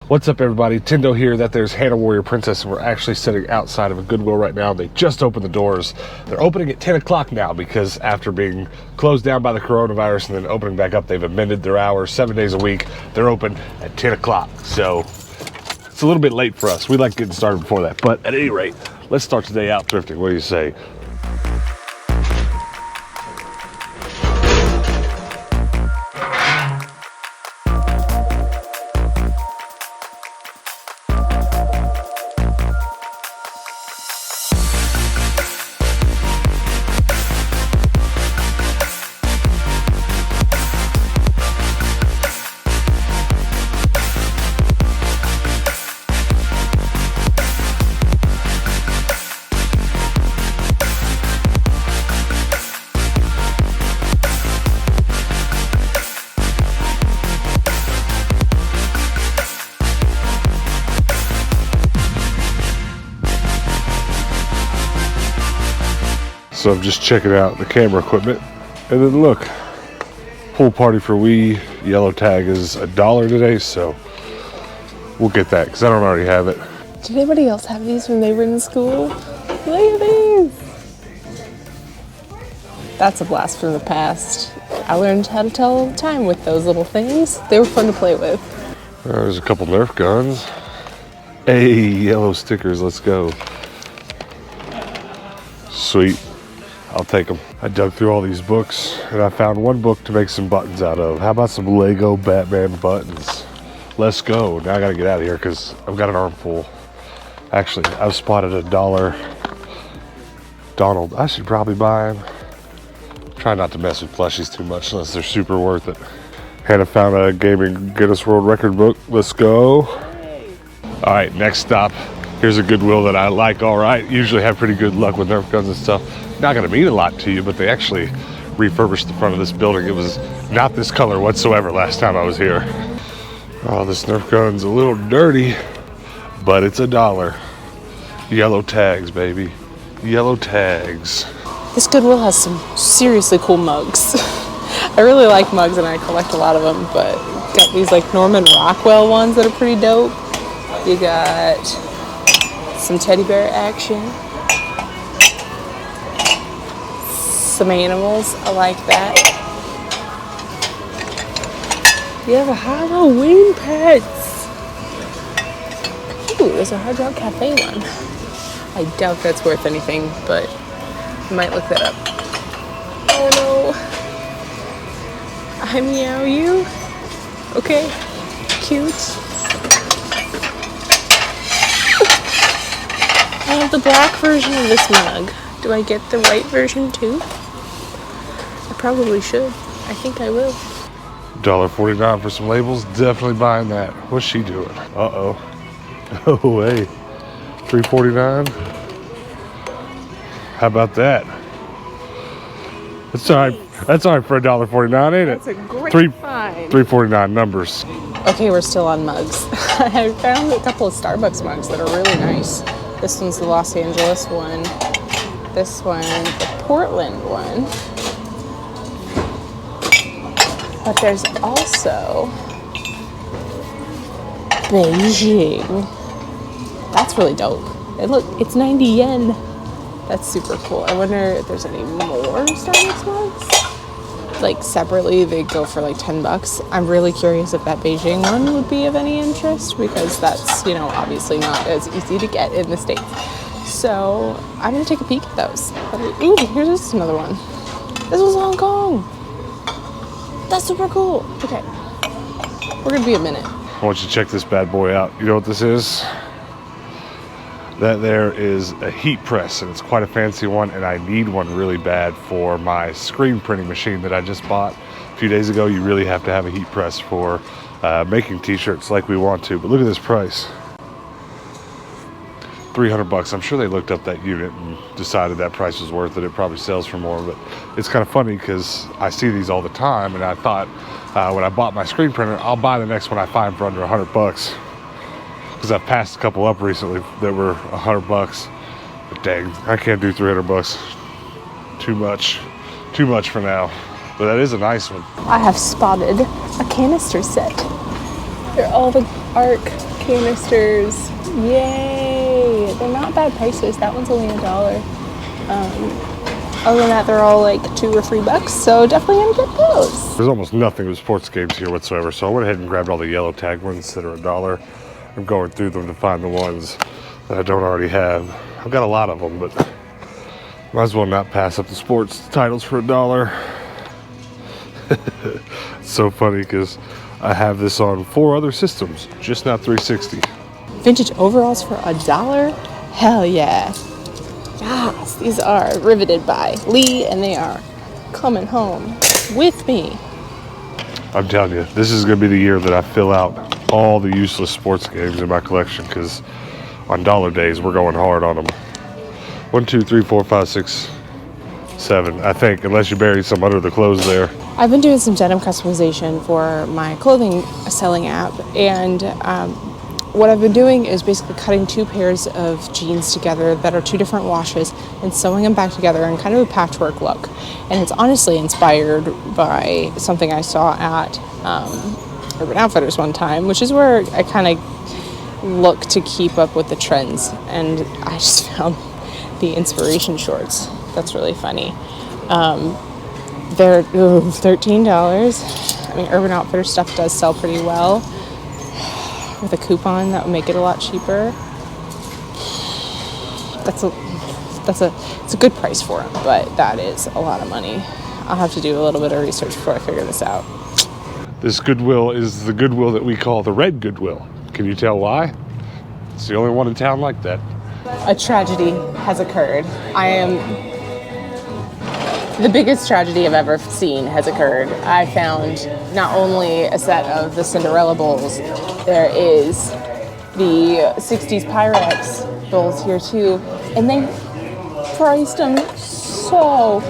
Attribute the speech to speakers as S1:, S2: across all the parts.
S1: What's up, everybody? Tendo here. That there's Hannah Warrior Princess, and we're actually sitting outside of a Goodwill right now. They just opened the doors. They're opening at 10 o'clock now because after being closed down by the coronavirus and then opening back up, they've amended their hours 7 days a week. They're open at 10 o'clock. So it's a little bit late for us. We like getting started before that. But at any rate, let's start today out thrifting. What do you say? So I'm just checking out the camera equipment, and then look, pool party for Wii yellow tag is $1 today, so we'll get that because I don't already have it.
S2: Did anybody else have these when they were in school? Look at these! That's a blast from the past. I learned how to tell time with those little things. They were fun to play with.
S1: There's a couple Nerf guns. Hey, yellow stickers, let's go. Sweet. I'll take them. I dug through all these books and I found one book to make some buttons out of. How about some Lego Batman buttons? Let's go. Now I gotta get out of here because I've got an armful. Actually, I've spotted $1 Donald. I should probably buy him. Try not to mess with plushies too much unless they're super worth it. Hannah found a gaming Guinness World Record book. Let's go. All right, next stop. Here's a Goodwill that I like, all right. Usually have pretty good luck with Nerf guns and stuff. Not gonna mean a lot to you, but they actually refurbished the front of this building. It was not this color whatsoever last time I was here. Oh, this Nerf gun's a little dirty, but it's $1. Yellow tags, baby. Yellow tags.
S2: This Goodwill has some seriously cool mugs. I really like mugs and I collect a lot of them, but got these like Norman Rockwell ones that are pretty dope. You got some teddy bear action. Some animals, I like that. You have a Halloween pets. Ooh, there's a Hard Rock Cafe one. I doubt that's worth anything, but I might look that up. Oh no. I meow you. Okay, cute. I have the black version of this mug. Do I get the white version too? I probably should. I think I will.
S1: $1.49 for some labels. Definitely buying that. What's she doing? Uh-oh. Oh, hey. $3.49. How about that? That's all right. That's all right for $1.49, ain't it?
S2: That's a great find.
S1: $3.49 numbers.
S2: Okay, we're still on mugs. I found a couple of Starbucks mugs that are really nice. This one's the Los Angeles one. This one, the Portland one. But there's also Beijing. That's really dope. And look, it's 90 yen. That's super cool. I wonder if there's any more Starbucks mugs. Like separately, they go for like $10. I'm really curious if that Beijing one would be of any interest because that's, you know, obviously not as easy to get in the States. So I'm gonna take a peek at those. Ooh, here's another one. This was Hong Kong. That's super cool. Okay, we're gonna be a minute.
S1: I want you to check this bad boy out. You know what this is? That there is a heat press, and it's quite a fancy one, and I need one really bad for my screen printing machine that I just bought a few days ago. You really have to have a heat press for making t-shirts like we want to, but look at this price. $300. I'm sure they looked up that unit and decided that price was worth it. It probably sells for more, but it's kind of funny because I see these all the time, and I thought when I bought my screen printer, I'll buy the next one I find for under $100 because I've passed a couple up recently that were $100. But dang, I can't do $300. Too much for now. But that is a nice one.
S2: I have spotted a canister set. They're all the ARC canisters. Yay! They're not bad prices. That one's only $1. Other than that, they're all like $2 or $3, so definitely gonna get those.
S1: There's almost nothing with sports games here whatsoever, so I went ahead and grabbed all the yellow tag ones that are $1. I'm going through them to find the ones that I don't already have. I've got a lot of them, but might as well not pass up the sports titles for $1. It's so funny because I have this on 4 other systems, just not 360.
S2: Vintage overalls for $1? Hell yeah. Yes, these are riveted by Lee, and they are coming home with me.
S1: I'm telling you, this is going to be the year that I fill out all the useless sports games in my collection, because on dollar days, we're going hard on them. 1, 2, 3, 4, 5, 6, 7, I think, unless you bury some under the clothes there.
S2: I've been doing some denim customization for my clothing selling app, and what I've been doing is basically cutting 2 pairs of jeans together that are 2 different washes and sewing them back together in kind of a patchwork look. And it's honestly inspired by something I saw at Urban Outfitters one time, which is where I kind of look to keep up with the trends. And I just found the inspiration shorts. That's really funny. They're $13. I mean, Urban Outfitters stuff does sell pretty well. With a coupon, that would make it a lot cheaper. It's a good price for them, but that is a lot of money. I'll have to do a little bit of research before I figure this out.
S1: This Goodwill is the Goodwill that we call the Red Goodwill. Can you tell why? It's the only one in town like that.
S2: A tragedy has occurred. The biggest tragedy I've ever seen has occurred. I found not only a set of the Cinderella bowls, there is the 60s Pyrex bowls here too, and they priced them so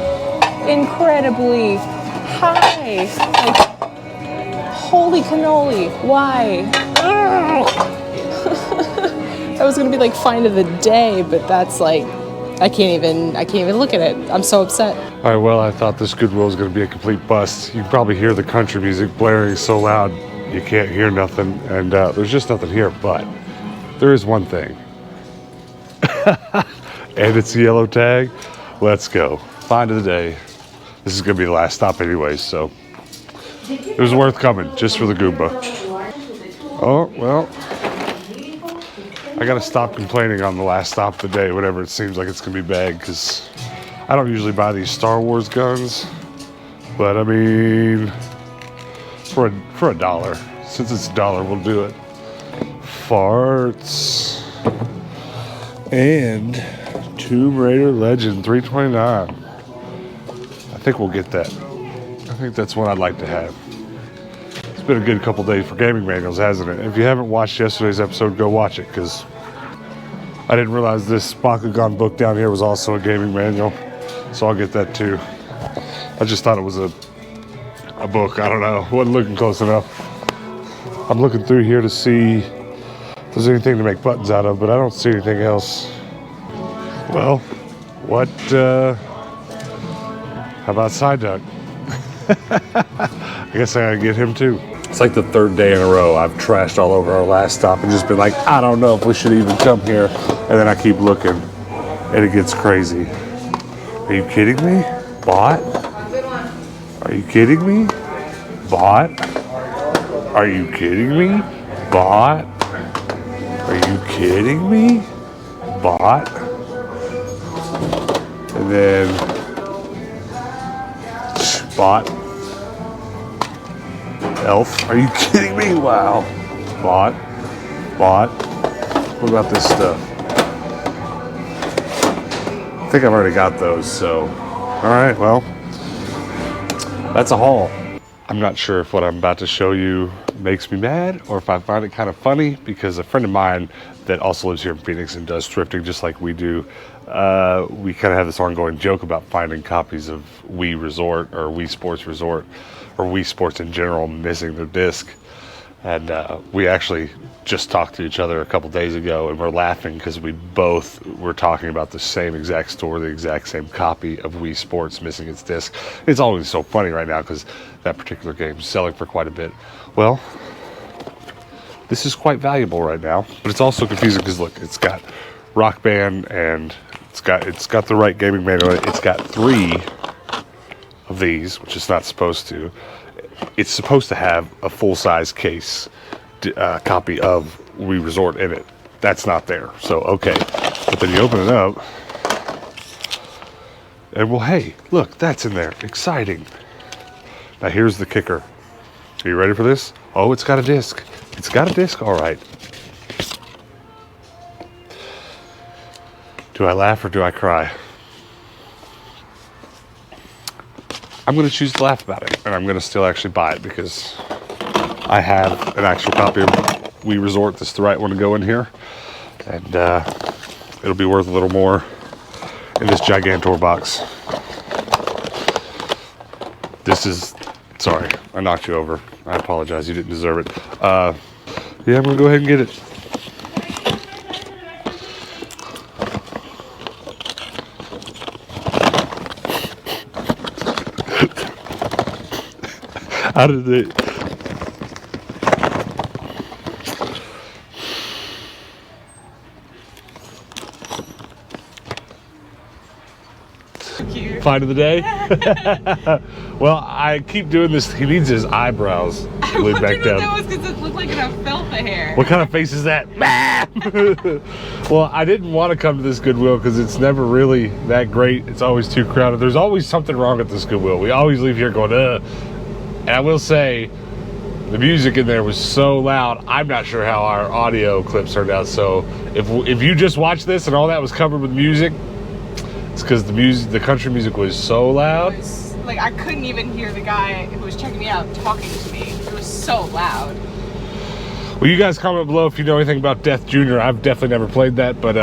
S2: incredibly high. Like, holy cannoli, why? That was gonna be like find of the day, but that's like, I can't even look at it. I'm so upset.
S1: All right, well, I thought this Goodwill was going to be a complete bust. You can probably hear the country music blaring so loud you can't hear nothing, and there's just nothing here, but there is one thing. And it's a yellow tag. Let's go. Find of the day. This is going to be the last stop anyways, so it was worth coming just for the Goomba. Oh, well, I gotta stop complaining on the last stop of the day whenever it seems like it's gonna be bad, because I don't usually buy these Star Wars guns, but I mean, for $1, since it's $1, we'll do it. Farts and Tomb Raider Legend 329. I think we'll get that. I think that's one I'd like to have. It's been a good couple days for gaming manuals, hasn't it? If you haven't watched yesterday's episode, go watch it, because I didn't realize this Bakugan book down here was also a gaming manual, so I'll get that too. I just thought it was a book. I don't know. Wasn't looking close enough. I'm looking through here to see if there's anything to make buttons out of, but I don't see anything else. Well, what? How about Psyduck? I guess I gotta get him too. It's like the 3rd day in a row I've trashed all over our last stop and just been like, I don't know if we should even come here. And then I keep looking and it gets crazy. Are you kidding me? Bot? Are you kidding me? Bot? Are you kidding me? Bot? Are you kidding me? Bot? And then bot. Elf. Are you kidding me? Wow. Bot. What about this stuff? I think I've already got those, so. Alright, well. That's a haul. I'm not sure if what I'm about to show you makes me mad or if I find it kind of funny, because a friend of mine that also lives here in Phoenix and does thrifting just like we do, we kind of have this ongoing joke about finding copies of Wii Resort or Wii Sports Resort or Wii Sports in general missing their disc. And we actually just talked to each other a couple days ago, and we're laughing because we both were talking about the same exact store, the exact same copy of Wii Sports missing its disc. It's always so funny right now because that particular game is selling for quite a bit. Well, this is quite valuable right now. But it's also confusing because look, it's got Rock Band and it's got the right gaming manual. It's got 3 of these, which it's not supposed to. It's supposed to have a full-size case copy of Wii Resort in it. That's not there. So okay, but then you open it up, and well, hey, look, that's in there. Exciting. Now here's the kicker. Are you ready for this? Oh, it's got a disc. It's got a disc, all right. Do I laugh or do I cry? I'm going to choose to laugh about it, and I'm going to still actually buy it because I have an actual copy of Wii Resort that's the right one to go in here, and it'll be worth a little more in this Gigantor box. This is, sorry, I knocked you over. I apologize, you didn't deserve it. Yeah, I'm going to go ahead and get it. How did it?
S2: Cute.
S1: Find of the day? Well, I keep doing this. He needs his eyebrows glued back down.
S2: That was because it looked like an alfalfa hair.
S1: What kind of face is that? Well, I didn't want to come to this Goodwill because it's never really that great. It's always too crowded. There's always something wrong at this Goodwill. We always leave here going, ugh. And I will say, the music in there was so loud. I'm not sure how our audio clips turned out. So if you just watch this and all that was covered with music, it's because the country music was so loud.
S2: It was, like, I couldn't even hear the guy who was checking me out talking to me. It was so loud.
S1: Well, you guys comment below if you know anything about Death Jr. I've definitely never played that, but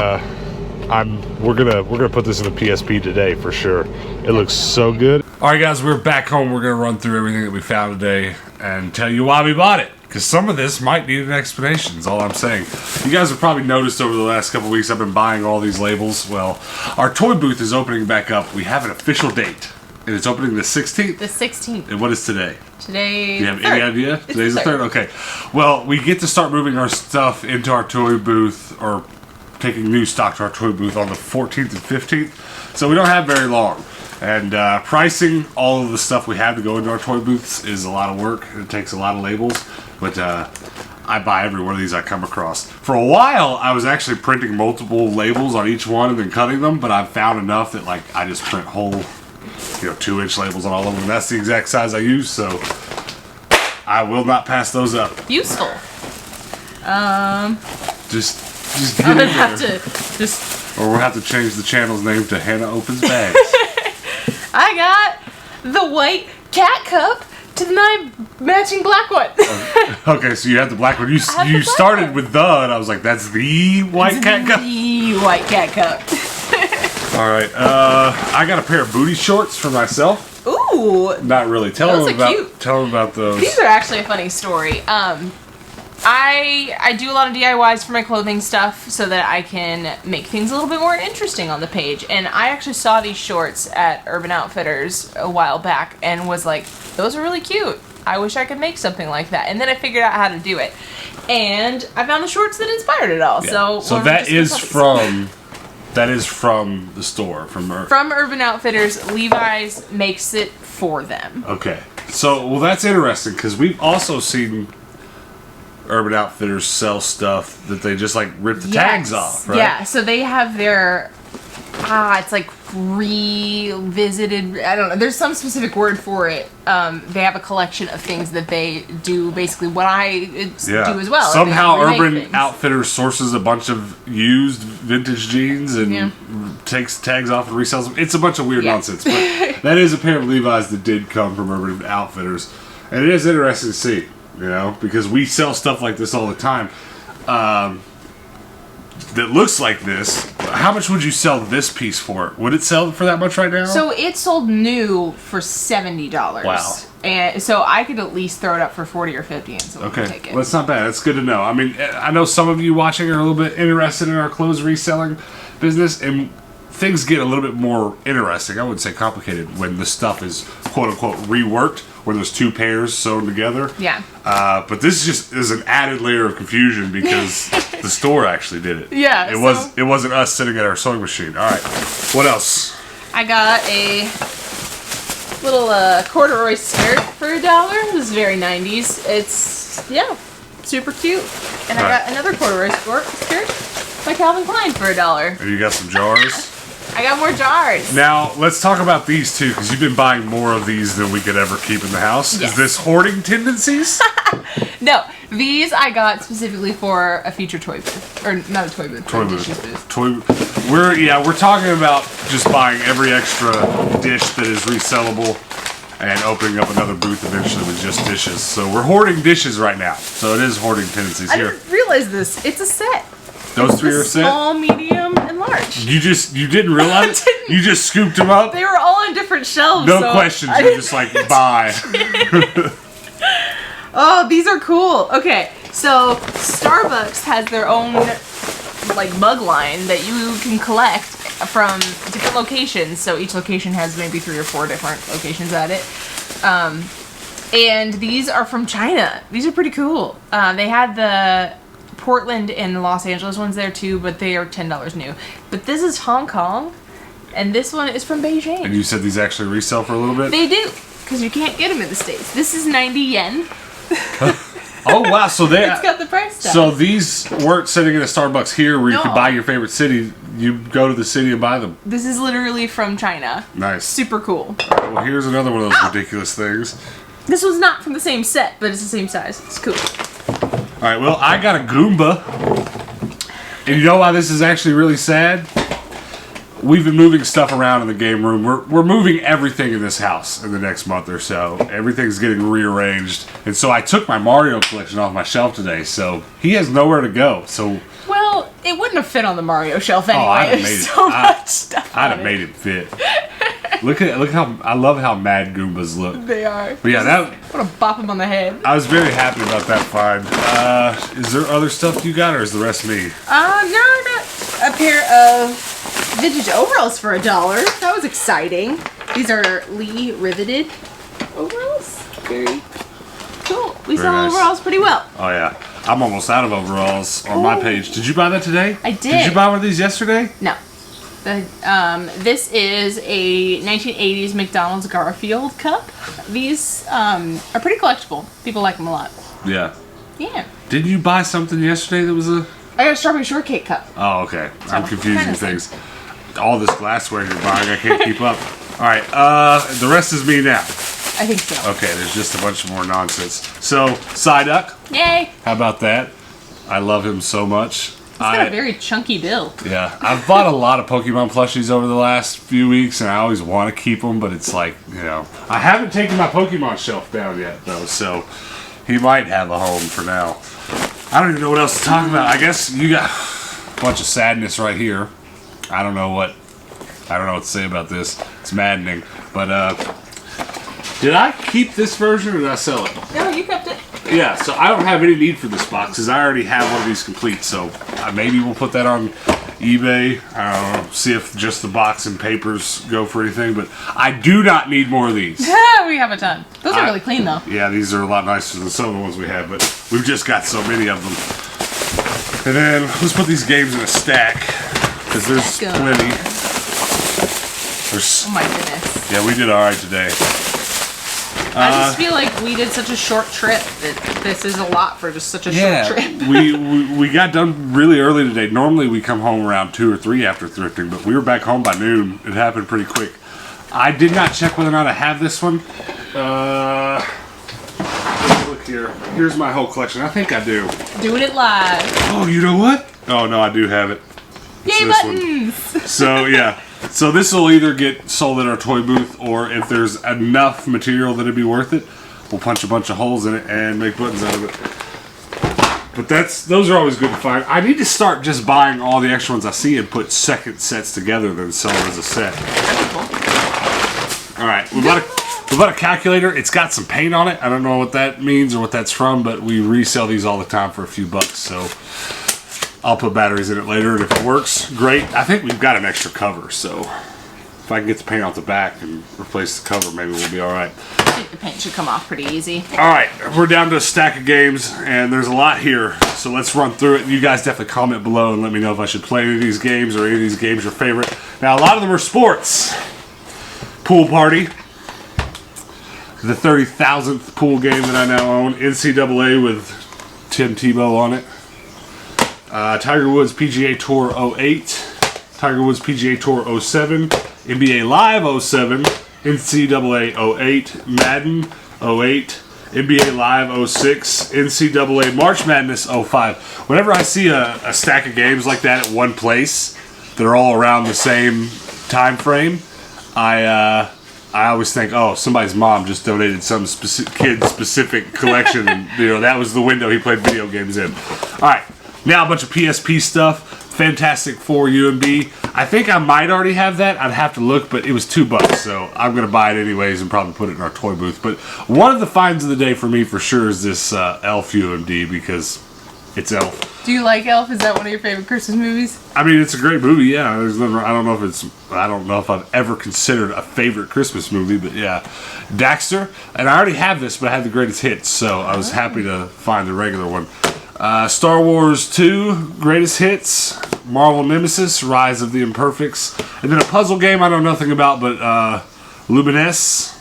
S1: we're gonna put this in the PSP today for sure. It looks so good. All right, guys, we're back home. We're gonna run through everything that we found today and tell you why we bought it. Because some of this might need an explanation, is all I'm saying. You guys have probably noticed over the last couple weeks I've been buying all these labels. Well, our toy booth is opening back up. We have an official date. And it's opening the 16th?
S2: The 16th.
S1: And what is today?
S2: Today.
S1: Do you have any idea? Today's the 3rd? Okay. Well, we get to start moving our stuff into our toy booth, or taking new stock to our toy booth on the 14th and 15th. So we don't have very long. And pricing all of the stuff we have to go into our toy booths is a lot of work. It takes a lot of labels. But I buy every one of these I come across. For a while, I was actually printing multiple labels on each one and then cutting them. But I've found enough that, like, I just print whole, 2-inch labels on all of them. That's the exact size I use. So I will not pass those up.
S2: Useful.
S1: Just get
S2: I'm
S1: in
S2: gonna have
S1: there.
S2: to just.
S1: Or we'll have to change the channel's name to Hannah Opens Bags.
S2: I got the white cat cup to my matching black one.
S1: Okay, so you have the black one. You started with the, and I was like, that's the white cat cup?
S2: The white cat cup.
S1: Alright, I got a pair of booty shorts for myself.
S2: Ooh.
S1: Not really.
S2: Those are cute.
S1: Tell them about those.
S2: These are actually a funny story. I do a lot of DIYs for my clothing stuff so that I can make things a little bit more interesting on the page. And I actually saw these shorts at Urban Outfitters a while back and was like, those are really cute. I wish I could make something like that. And then I figured out how to do it. And I found the shorts that inspired it all.
S1: Yeah. So that is from the store, from
S2: Urban Outfitters. Levi's makes it for them.
S1: Okay. So, well, that's interesting because we've also seen Urban Outfitters sell stuff that they just like rip the tags off, right?
S2: Yeah, so they have their it's like revisited, I don't know, there's some specific word for it. They have a collection of things that they do basically what I do as well.
S1: Somehow Urban Outfitters sources a bunch of used vintage jeans and takes tags off and resells them. It's a bunch of weird nonsense, but that is a pair of Levi's that did come from Urban Outfitters, and it is interesting to see. Because we sell stuff like this all the time that looks like this. How much would you sell this piece for? Would it sell for that much right now?
S2: So it sold new for $70.
S1: Wow.
S2: And so I could at least throw it up for 40 or 50 and someone would take it.
S1: Well, that's not bad. That's good to know. I mean, I know some of you watching are a little bit interested in our clothes reselling business, and things get a little bit more interesting. I wouldn't say complicated when the stuff is quote-unquote reworked where there's two pairs sewn together.
S2: Yeah.
S1: But this just is an added layer of confusion because the store actually did it.
S2: Yeah.
S1: It wasn't us sitting at our sewing machine. All right. What else?
S2: I got a little corduroy skirt for $1. This is very 90s. It's, yeah, super cute. And I got another corduroy skirt by Calvin Klein for $1.
S1: And you got some jars?
S2: I got more jars.
S1: Now, let's talk about these two, because you've been buying more of these than we could ever keep in the house.
S2: Yes.
S1: Is this hoarding tendencies?
S2: No, these I got specifically for a future toy booth. Or not a toy booth,
S1: Toy
S2: dishes
S1: booth.
S2: booth.
S1: We're talking about just buying every extra dish that is resellable and opening up another booth eventually with just dishes. So we're hoarding dishes right now. So it is hoarding tendencies
S2: I
S1: here.
S2: didn't realize this. It's a set.
S1: Those three are set?
S2: Small, medium, and large.
S1: You didn't realize?
S2: I didn't.
S1: You just scooped them up?
S2: They were all on different shelves.
S1: No
S2: so
S1: questions. You're just like, buy.
S2: Oh, these are cool. Okay, so Starbucks has their own like mug line that you can collect from different locations. So each location has maybe 3 or 4 different locations at it. And these are from China. These are pretty cool. They had the Portland and Los Angeles ones there too, but they are $10 new. But this is Hong Kong, and this one is from Beijing.
S1: And you said these actually resell for a little bit?
S2: They do, because you can't get them in the States. This is 90 yen.
S1: Oh wow! So
S2: It's got the price tag.
S1: So these weren't sitting in a Starbucks here where you
S2: No.
S1: could buy your favorite city. You go to the city and buy them.
S2: This is literally from China.
S1: Nice.
S2: Super cool.
S1: Well, here's another one of those ridiculous things.
S2: This was not from the same set, but it's the same size. It's cool.
S1: All right. Well, I got a Goomba, and you know why this is actually really sad? We've been moving stuff around in the game room. We're moving everything in this house in the next month or so. Everything's getting rearranged. And so I took my Mario collection off my shelf today. So he has nowhere to go. So
S2: Well, it wouldn't have fit on the Mario shelf anyway.
S1: I'd have
S2: There's
S1: made it.
S2: so much stuff
S1: I'd
S2: on
S1: have
S2: it.
S1: made it fit. Look how I love how mad Goombas look.
S2: They are.
S1: But yeah,
S2: I want to bop them on the head.
S1: I was very happy about that find. Is there other stuff you got, or is the rest me?
S2: No, I got a pair of vintage overalls for $1. That was exciting. These are Lee riveted overalls. Very cool. We sell
S1: nice.
S2: overalls pretty well.
S1: Oh yeah, I'm almost out of overalls on my page. Did you buy that today?
S2: I did.
S1: Did you buy one of these yesterday?
S2: No. This is a 1980s McDonald's Garfield cup. These are pretty collectible. People like them a lot.
S1: Yeah.
S2: Yeah.
S1: Didn't you buy something yesterday that was a?
S2: I got a strawberry shortcake cup.
S1: Oh, okay. I'm
S2: So,
S1: confusing
S2: kinda
S1: things. All this glassware you're buying, I can't keep up. All right, the rest is me now.
S2: I think so.
S1: Okay, there's just a bunch more nonsense. So, Psyduck,
S2: Yay!
S1: how about that? I love him so much.
S2: He's got a very chunky build.
S1: Yeah, I've bought a lot of Pokemon plushies over the last few weeks, and I always want to keep them, but it's like, you know, I haven't taken my Pokemon shelf down yet, though, so he might have a home for now. I don't even know what else to talk about. I guess you got a bunch of sadness right here. I don't know what to say about this. It's maddening, but did I keep this version or did I sell it?
S2: No, you kept it.
S1: Yeah, so I don't have any need for this box because I already have one of these complete. So maybe we'll put that on eBay. I don't know, see if just the box and papers go for anything. But I do not need more of these.
S2: We have a ton. Those are really clean though.
S1: Yeah, these are a lot nicer than some of the ones we have, but we've just got so many of them. And then let's put these games in a stack because there's
S2: Go.
S1: plenty.
S2: Oh my goodness.
S1: Yeah, we did all right today.
S2: I just feel like we did such a short trip that this is a lot for just such a short trip.
S1: we got done really early today. Normally we come home around 2 or 3 after thrifting, but we were back home by noon. It happened pretty quick. I did not check whether or not I have this one. Let's look here. Here's my whole collection. I think I do.
S2: Doing it live.
S1: Oh, you know what? Oh no, I do have it. It's
S2: Yay,
S1: this
S2: buttons!
S1: one. So yeah. So this will either get sold at our toy booth, or if there's enough material that it'd be worth it, we'll punch a bunch of holes in it and make buttons out of it. But those are always good to find. I need to start just buying all the extra ones I see and put second sets together than sell them as a set. All right, we bought a calculator. It's got some paint on it. I don't know what that means or what that's from, but we resell these all the time for a few bucks. So I'll put batteries in it later, and if it works, great. I think we've got an extra cover, so If I can get the paint off the back and replace the cover, maybe we'll be all right.
S2: I think the paint should come off pretty easy.
S1: All right, we're down to a stack of games, and there's a lot here. So let's run through it. You guys definitely comment below and let me know if I should play any of these games or any of these games your favorite. Now, a lot of them are sports. Pool Party. The 30,000th pool game that I now own. NCAA with Tim Tebow on it. Tiger Woods PGA Tour 08. Tiger Woods PGA Tour 07. NBA Live 07. NCAA 08. Madden 08. NBA Live 06. NCAA March Madness 05. Whenever I see a stack of games like that at one place, they're all around the same time frame, I always think, oh, somebody's mom just donated some kid-specific collection, and that was the window he played video games in. All right, now a bunch of PSP stuff. Fantastic Four UMB. I think I might already have that. I'd have to look, but it was $2, so I'm going to buy it anyways and probably put it in our toy booth. But one of the finds of the day for me for sure is this Elf UMD because it's Elf.
S2: Do you like Elf? Is that one of your favorite Christmas movies?
S1: I mean, it's a great movie, yeah. There's never, I don't know if I've ever considered a favorite Christmas movie, but yeah. Daxter, and I already have this, but I had the greatest hits, so I was happy to find the regular one. Star Wars 2, Greatest Hits, Marvel Nemesis, Rise of the Imperfects, and then a puzzle game I know nothing about, but Luminous.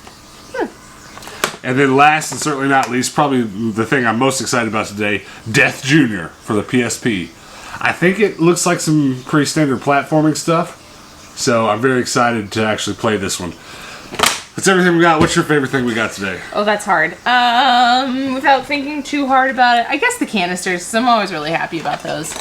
S1: And then last and certainly not least, probably the thing I'm most excited about today, Death Jr. for the PSP. I think it looks like some pretty standard platforming stuff, so I'm very excited to actually play this one. That's everything we got. What's your favorite thing we got today?
S2: Oh, that's hard. Without thinking too hard about it, I guess the canisters, 'cause I'm always really happy about those.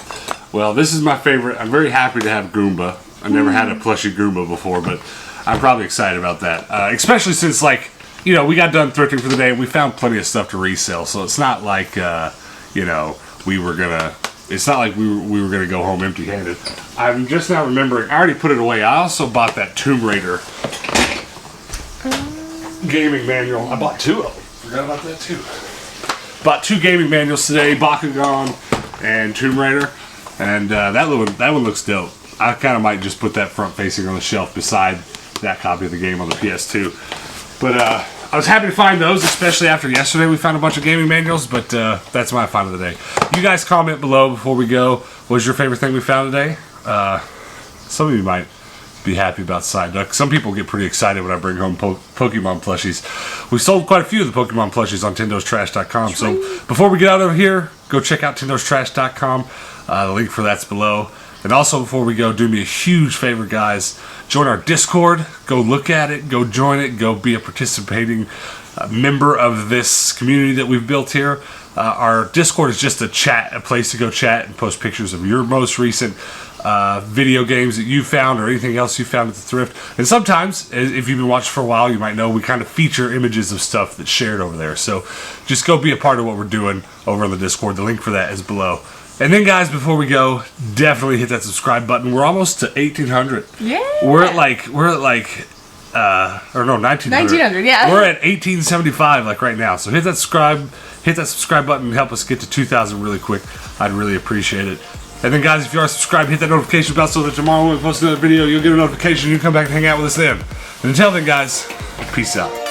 S1: Well, this is my favorite. I'm very happy to have Goomba. I never had a plushie Goomba before, but I'm probably excited about that. Especially since, like, we got done thrifting for the day and we found plenty of stuff to resell. So it's not like, we were gonna. It's not like we were gonna go home empty-handed. I'm just now remembering. I already put it away. I also bought that Tomb Raider gaming manual. I bought 2 of them. Forgot about that too. Bought 2 gaming manuals today, Bakugan and Tomb Raider, and that one looks dope. I kind of might just put that front facing on the shelf beside that copy of the game on the PS2. But I was happy to find those, especially after yesterday we found a bunch of gaming manuals, but that's my find of the day. You guys comment below before we go. What was your favorite thing we found today? Some of you might be happy about Side Duck. Some people get pretty excited when I bring home Pokemon plushies. We sold quite a few of the Pokemon plushies on Tindo'sTrash.com. So before we get out of here, go check out Tindo'sTrash.com. The link for that's below. And also before we go, do me a huge favor, guys. Join our Discord. Go look at it. Go join it. Go be a participating member of this community that we've built here. Our Discord is just a place to go chat and post pictures of your most recent video games that you found or anything else you found at the thrift. And sometimes, if you've been watching for a while, you might know we kind of feature images of stuff that's shared over there. So just go be a part of what we're doing over on the Discord. The link for that is below. And then, guys, before we go, definitely hit that subscribe button. We're almost to 1,800. Yeah. We're at 1,900.
S2: 1,900, yeah.
S1: We're at 1,875 like right now. So hit that subscribe button and help us get to 2,000 really quick. I'd really appreciate it. And then, guys, if you are subscribed, hit that notification bell so that tomorrow when we post another video, you'll get a notification. You can come back and hang out with us then. And until then, guys, peace out.